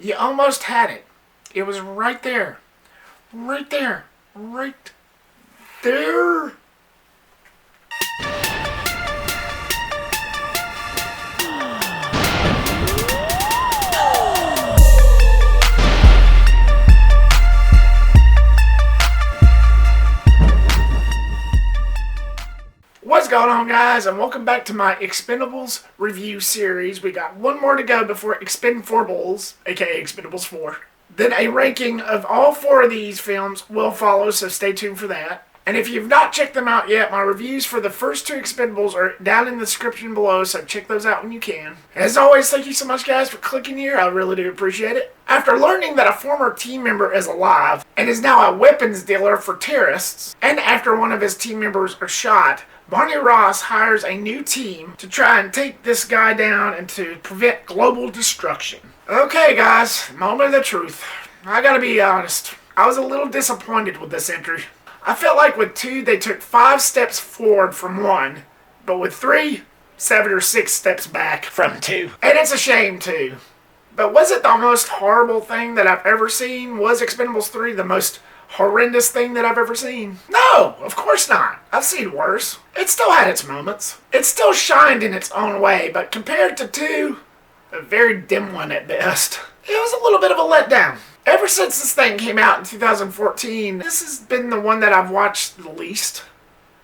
You almost had it. It was right there. Right there. Right there. What's going on, guys, and welcome back to my Expendables review series. We got one more to go before Expendables, aka Expendables 4. Then a ranking of all four of these films will follow, so stay tuned for that. And if you've not checked them out yet, my reviews for the first two Expendables are down in the description below, so check those out when you can. As always, thank you so much, guys, for clicking here. I really do appreciate it. After learning that a former team member is alive and is now a weapons dealer for terrorists, and after one of his team members are shot, Barney Ross hires a new team to try and take this guy down and to prevent global destruction. Okay, guys, moment of the truth. I gotta be honest. I was a little disappointed with this entry. I felt like with 2, they took 5 steps forward from 1, but with 3, 7 or 6 steps back from 2. And it's a shame, too. But was it the most horrible thing that I've ever seen? Was Expendables 3 the most horrendous thing that I've ever seen? No, of course not. I've seen worse. It still had its moments. It still shined in its own way, but compared to 2, a very dim one at best. It was a little bit of a letdown. Ever since this thing came out in 2014, this has been the one that I've watched the least.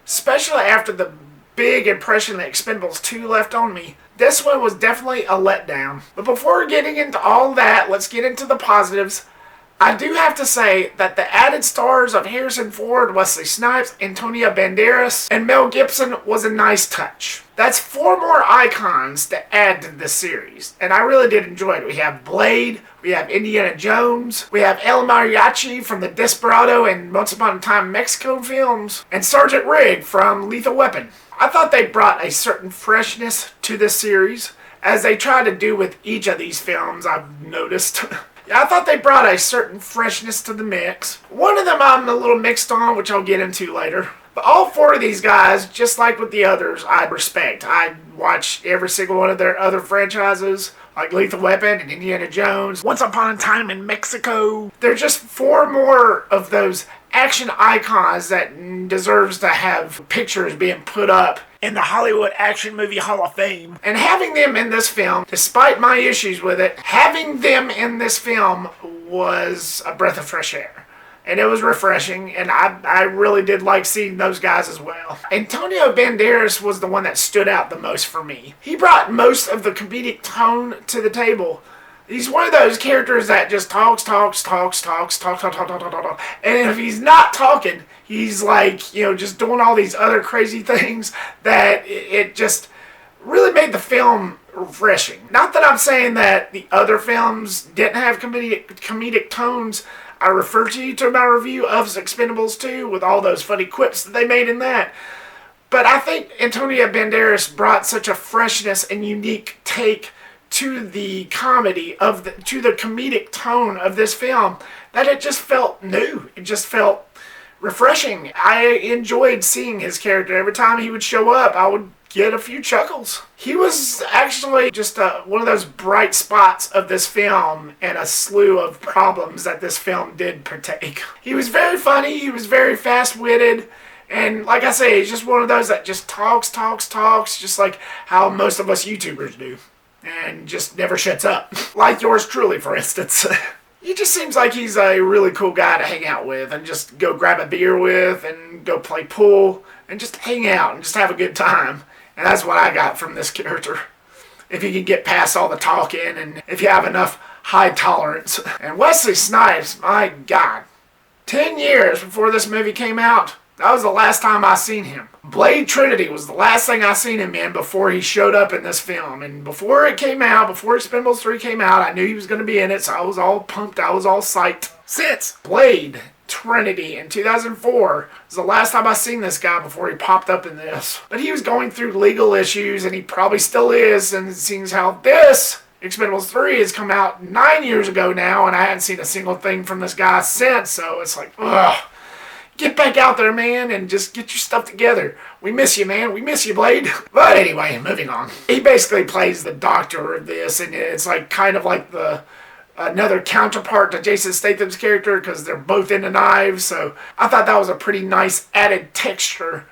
Especially after the big impression that Expendables 2 left on me. This one was definitely a letdown. But before getting into all that, let's get into the positives. I do have to say that the added stars of Harrison Ford, Wesley Snipes, Antonio Banderas, and Mel Gibson was a nice touch. That's 4 more icons to add to this series, and I really did enjoy it. We have Blade, we have Indiana Jones, we have El Mariachi from the Desperado and Once Upon a Time Mexico films, and Sergeant Rigg from Lethal Weapon. I thought they brought a certain freshness to this series, as they try to do with each of these films, I've noticed. I thought they brought a certain freshness to the mix. One of them I'm a little mixed on, which I'll get into later. But all 4 of these guys, just like with the others, I respect. I watch every single one of their other franchises, like Lethal Weapon and Indiana Jones, Once Upon a Time in Mexico. They're just 4 more of those action icons that deserves to have pictures being put up in the Hollywood Action Movie Hall of Fame. And having them in this film, despite my issues with it, having them in this film was a breath of fresh air. And it was refreshing, and I really did like seeing those guys as well. Antonio Banderas was the one that stood out the most for me. He brought most of the comedic tone to the table. He's one of those characters that just talks. And if he's not talking, he's like, just doing all these other crazy things that it just really made the film refreshing. Not that I'm saying that the other films didn't have comedic tones. I refer you to my review of Expendables 2 with all those funny quips that they made in that. But I think Antonio Banderas brought such a freshness and unique take to the comedy to the comedic tone of this film that it just felt new. It just felt refreshing. I enjoyed seeing his character. Every time he would show up, I would get a few chuckles. He was actually just one of those bright spots of this film and a slew of problems that this film did partake. He was very funny. He was very fast-witted. And like I say, he's just one of those that just talks, just like how most of us YouTubers do. And just never shuts up. Like yours truly, for instance. He just seems like he's a really cool guy to hang out with and just go grab a beer with and go play pool and just hang out and just have a good time. And that's what I got from this character. If you can get past all the talking and if you have enough high tolerance. And Wesley Snipes, my God. 10 years before this movie came out, that was the last time I seen him. Blade Trinity was the last thing I seen him in before he showed up in this film. And before it came out, before Expendables 3 came out, I knew he was going to be in it, so I was all pumped, I was all psyched. Since Blade Trinity in 2004 was the last time I seen this guy before he popped up in this. But he was going through legal issues, and he probably still is, and it seems how this Expendables 3 has come out 9 years ago now, and I hadn't seen a single thing from this guy since, so it's like, ugh. Get back out there, man, and just get your stuff together. We miss you, man. We miss you, Blade. But anyway, moving on. He basically plays the doctor of this, and it's like kind of like the another counterpart to Jason Statham's character because they're both into knives. So I thought that was a pretty nice added texture,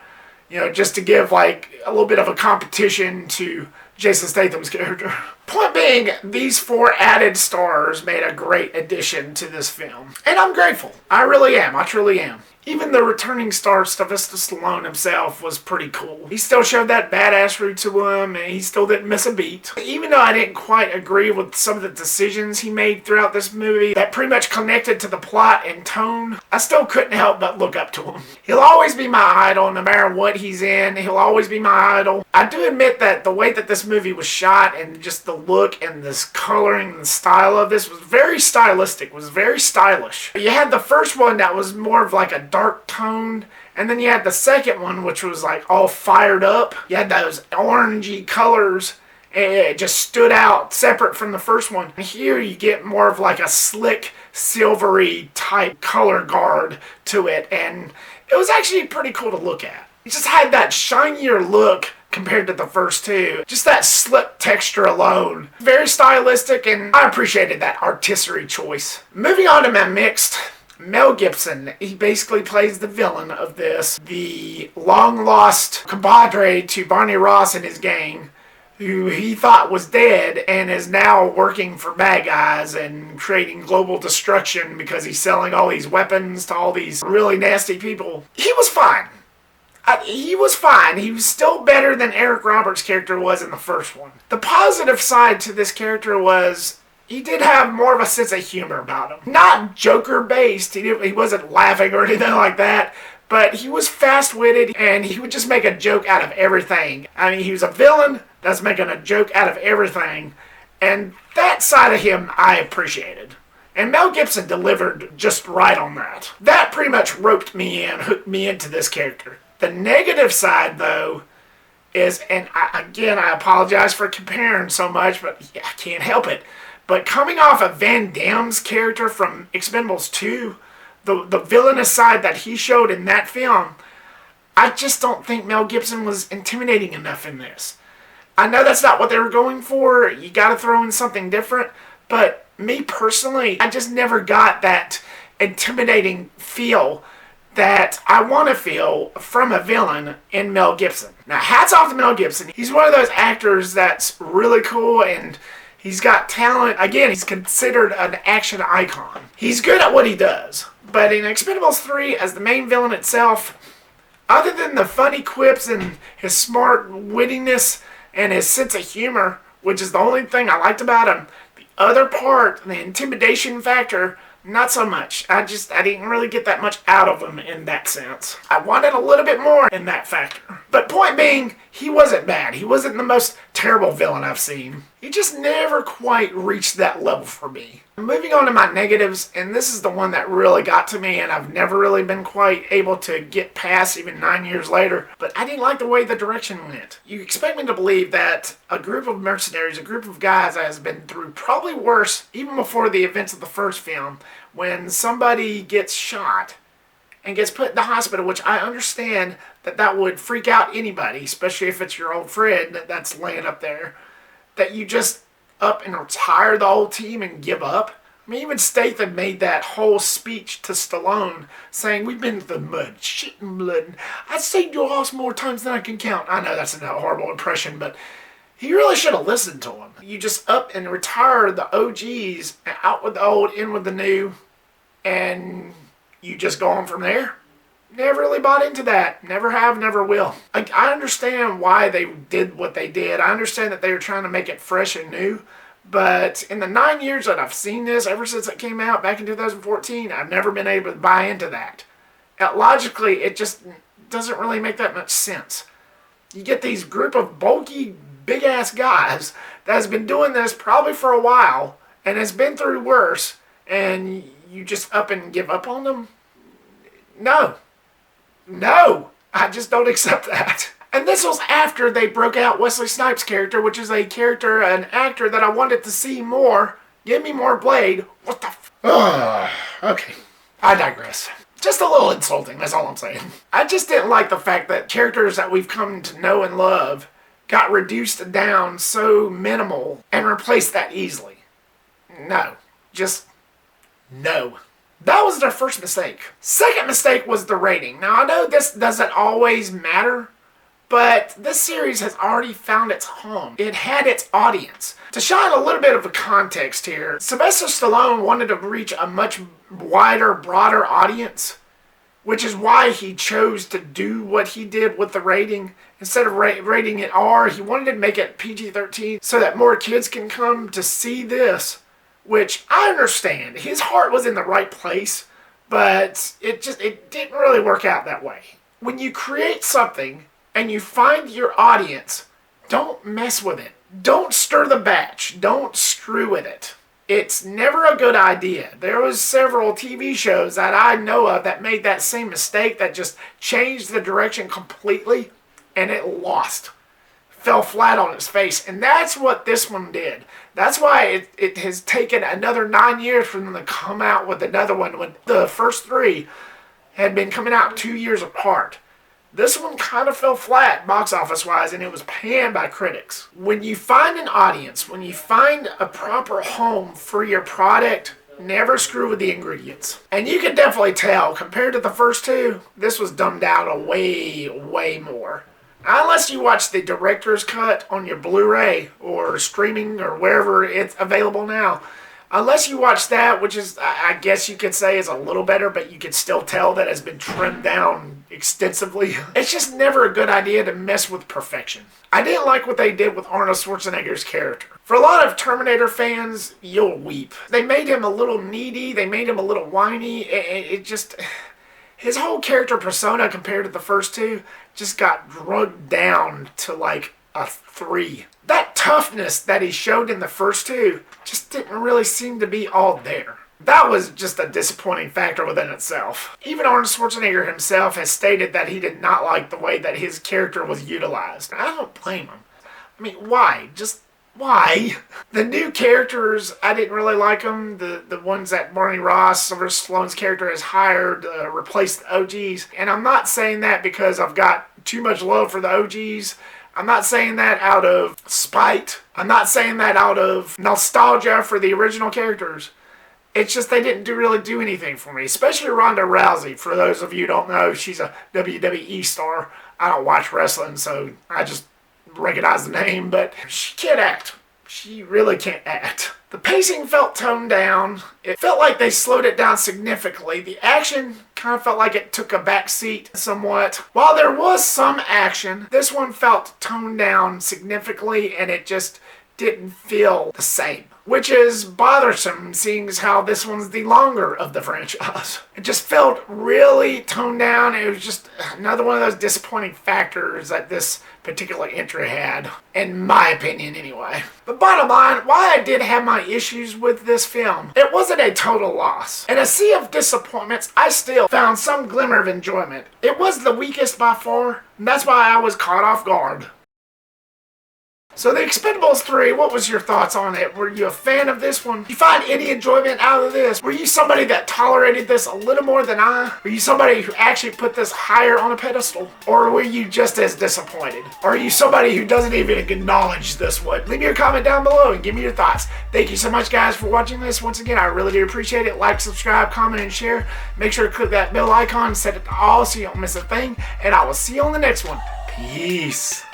just to give like a little bit of a competition to Jason Statham's character. Point being, these 4 added stars made a great addition to this film. And I'm grateful. I really am. I truly am. Even the returning star, Sylvester Stallone himself, was pretty cool. He still showed that badassery to him, and he still didn't miss a beat. Even though I didn't quite agree with some of the decisions he made throughout this movie that pretty much connected to the plot and tone, I still couldn't help but look up to him. He'll always be my idol, no matter what he's in. He'll always be my idol. I do admit that the way that this movie was shot and just the look and this coloring and style of this was very stylistic, was very stylish. You had the first one that was more of like a dark toned, and then you had the second one which was like all fired up. You had those orangey colors, and it just stood out separate from the first one. Here you get more of like a slick silvery type color guard to it, and it was actually pretty cool to look at. It just had that shinier look compared to the first two. Just that slip texture alone. Very stylistic, and I appreciated that artistry choice. Moving on to my mixed, Mel Gibson. He basically plays the villain of this. The long-lost compadre to Barney Ross and his gang, who he thought was dead and is now working for bad guys and creating global destruction because he's selling all these weapons to all these really nasty people. He was fine. He was fine. He was still better than Eric Roberts' character was in the first one. The positive side to this character was he did have more of a sense of humor about him. Not Joker-based. He wasn't laughing or anything like that. But he was fast-witted, and he would just make a joke out of everything. I mean, he was a villain that's making a joke out of everything. And that side of him I appreciated. And Mel Gibson delivered just right on that. That pretty much roped me in, hooked me into this character. The negative side, though, is, and I apologize for comparing so much, but I can't help it. But coming off of Van Damme's character from Expendables 2, the villainous side that he showed in that film, I just don't think Mel Gibson was intimidating enough in this. I know that's not what they were going for. You got to throw in something different. But me personally, I just never got that intimidating feel that I want to feel from a villain in Mel Gibson. Now, hats off to Mel Gibson. He's one of those actors that's really cool, and he's got talent. Again, he's considered an action icon. He's good at what he does. But in Expendables 3, as the main villain itself, other than the funny quips and his smart wittiness and his sense of humor, which is the only thing I liked about him, the other part, the intimidation factor, not so much. I didn't really get that much out of him in that sense. I wanted a little bit more in that factor. But point being, he wasn't bad. He wasn't the most terrible villain I've seen. He just never quite reached that level for me. Moving on to my negatives, and this is the one that really got to me, and I've never really been quite able to get past even 9 years later, but I didn't like the way the direction went. You expect me to believe that a group of mercenaries, a group of guys that has been through probably worse, even before the events of the first film, when somebody gets shot and gets put in the hospital, which I understand that would freak out anybody, especially if it's your old friend that's laying up there, that you just up and retire the whole team and give up. I mean, even Statham made that whole speech to Stallone saying, "We've been through the mud, shit and blood. I've seen your ass more times than I can count." I know that's a horrible impression, but he really should have listened to him. You just up and retire the OGs, out with the old, in with the new, and you just go on from there. Never really bought into that. Never have, never will. I understand why they did what they did. I understand that they were trying to make it fresh and new. But in the 9 years that I've seen this, ever since it came out back in 2014, I've never been able to buy into that. Logically, it just doesn't really make that much sense. You get these group of bulky, big-ass guys that has been doing this probably for a while and has been through worse, and you just up and give up on them? No, I just don't accept that. And this was after they broke out Wesley Snipes' character, which is a character, an actor that I wanted to see more. Give me more Blade. What the okay, I digress. Just a little insulting, that's all I'm saying. I just didn't like the fact that characters that we've come to know and love got reduced down so minimal and replaced that easily. No, Just no. That was their first mistake. Second mistake was the rating. Now, I know this doesn't always matter, but this series has already found its home. It had its audience. To shine a little bit of a context here, Sylvester Stallone wanted to reach a much wider, broader audience, which is why he chose to do what he did with the rating. Instead of rating it R, he wanted to make it PG-13 so that more kids can come to see this, which I understand. His heart was in the right place, but it didn't really work out that way. When you create something and you find your audience, don't mess with it. Don't stir the batch. Don't screw with it. It's never a good idea. There was several TV shows that I know of that made that same mistake, that just changed the direction completely, and it lost. Fell flat on its face. And that's what this one did. That's why it has taken another 9 years for them to come out with another one, when the first three had been coming out 2 years apart. This one kind of fell flat box office wise, and it was panned by critics. When you find an audience, when you find a proper home for your product, never screw with the ingredients. And you can definitely tell, compared to the first two, this was dumbed down a way more. Unless you watch the director's cut on your Blu-ray or streaming or wherever it's available now. Unless you watch that, which is, I guess you could say, is a little better, but you can still tell that it's been trimmed down extensively. It's just never a good idea to mess with perfection. I didn't like what they did with Arnold Schwarzenegger's character. For a lot of Terminator fans, you'll weep. They made him a little needy. They made him a little whiny. It just... His whole character persona compared to the first two just got drugged down to like a 3. That toughness that he showed in the first two just didn't really seem to be all there. That was just a disappointing factor within itself. Even Arnold Schwarzenegger himself has stated that he did not like the way that his character was utilized. I don't blame him. I mean, why? Just why? The new characters, I didn't really like them. The ones that Barney Ross, Sylvester Stallone's character, has hired to replace the OGs. And I'm not saying that because I've got too much love for the OGs. I'm not saying that out of spite. I'm not saying that out of nostalgia for the original characters. It's just they didn't really do anything for me. Especially Ronda Rousey. For those of you who don't know, she's a WWE star. I don't watch wrestling, so I just recognize the name. But she can't act. She really can't act. The pacing felt toned down. It felt like they slowed it down significantly. The action kind of felt like it took a back seat somewhat. While there was some action, this one felt toned down significantly, and it just didn't feel the same. Which is bothersome, seeing as how this one's the longer of the franchise. It just felt really toned down. It was just another one of those disappointing factors that this particular entry had, in my opinion anyway. But bottom line, while I did have my issues with this film, it wasn't a total loss. In a sea of disappointments, I still found some glimmer of enjoyment. It was the weakest by far, and that's why I was caught off guard. So The Expendables 3, what was your thoughts on it? Were you a fan of this one? Did you find any enjoyment out of this? Were you somebody that tolerated this a little more than I? Were you somebody who actually put this higher on a pedestal? Or were you just as disappointed? Or are you somebody who doesn't even acknowledge this one? Leave me a comment down below and give me your thoughts. Thank you so much, guys, for watching this. Once again, I really do appreciate it. Like, subscribe, comment, and share. Make sure to click that bell icon, set it to all so you don't miss a thing. And I will see you on the next one. Peace.